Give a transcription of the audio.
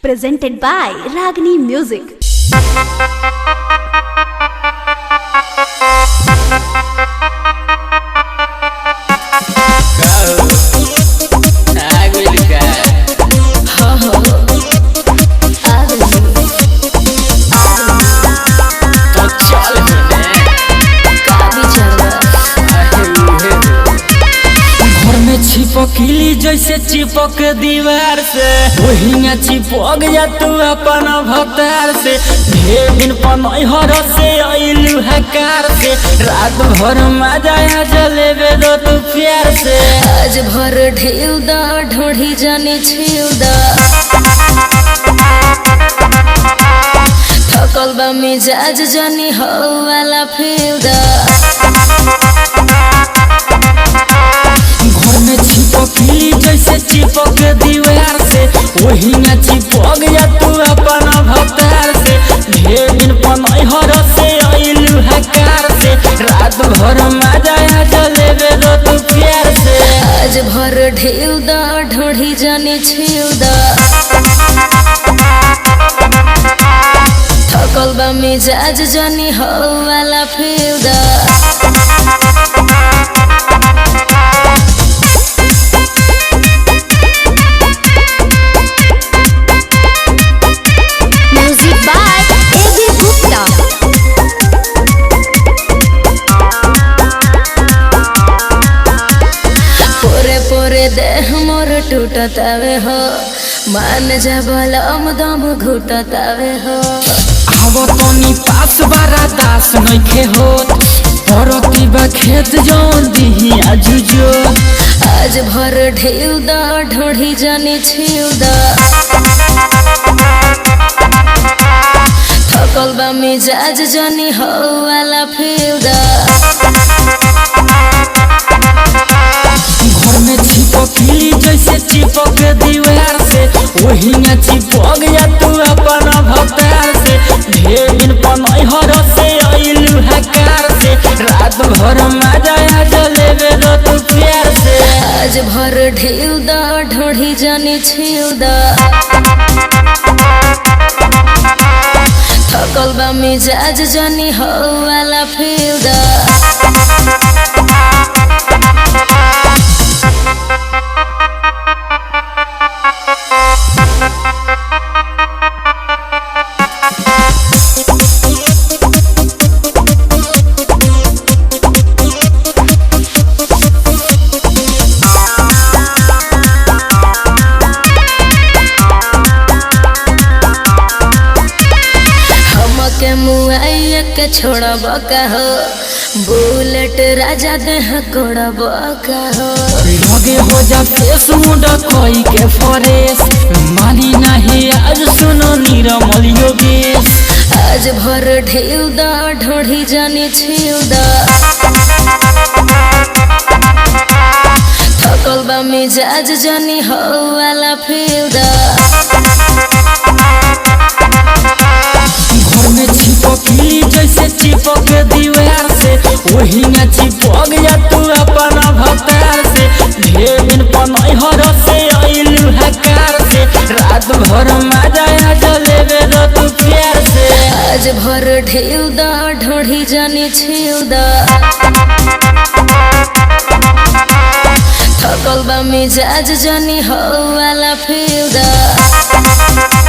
presented by Ragini Music. चिपकली जैसे चिपक दीवार से वही में चिपक जा तू अपन भतार से। ढेर दिन पनहर से अइलू हकार से रात भर मजा जलेबे दो तू प्यार से। आज भर ढेल दा ढोढ़ी जाने छील दा थकल बा मिजाज जानी हो वाला फील दा। घर में चिपकली जैसे चिपक दीवार से वही में चिपक जा तू अपन भतार से। ढेर दिन पनहर से अइलू हकार से रात भर मजा जलेबे दो तू प्यार से। आज भर ढेल दा ढोढ़ी जाने छील दा थकल बा मिजाज जानी हो वाला फील दा। देह मोर टूटतावे हो मान जा बलम दम घुटतावे हो। आवो तनी पास बारा दास नइखे होत परती बा खेत जौन दिही आजुजो। आज भर ढेल दा ढोढ़ी जाने छील दा थकल बा मिजाज जानी हो वाला फील दा। घर में चिपकली जैसे चिपक दीवार से वही में चिपक जा तू अपन भतार से। ढेर दिन पनहर से अइलू हकार से रात भर मजा जलेबे दो तू प्यार से। आज भर ढेल दा ढोढ़ी जाने छील दा थकल बा मिजाज जानी हो वाला फील दा। के मुआइया के छोड़ब का हो बुलेट राजा देह कोड़ब का हो। लगे हो जा फेस मुंडा कोई के फरेस मानी नहीं आज सुनो निरमल योगेश। आज भर ढेल दा ढोढ़ी जाने छील दा थकल बा मिजाज जानी हो वाला फील दा। घर में चिपकली जैसे चिपक दीवार से वही में चिपक जा तू अपन भतार से। ढेर दिन पनहर से अइलू हकार से रात भर मजा जलेबे दो तू प्यार से। आज भर ढेल दा ढोढ़ी जाने छील दा थकल बा मिजाज जानी हो वाला फील दा।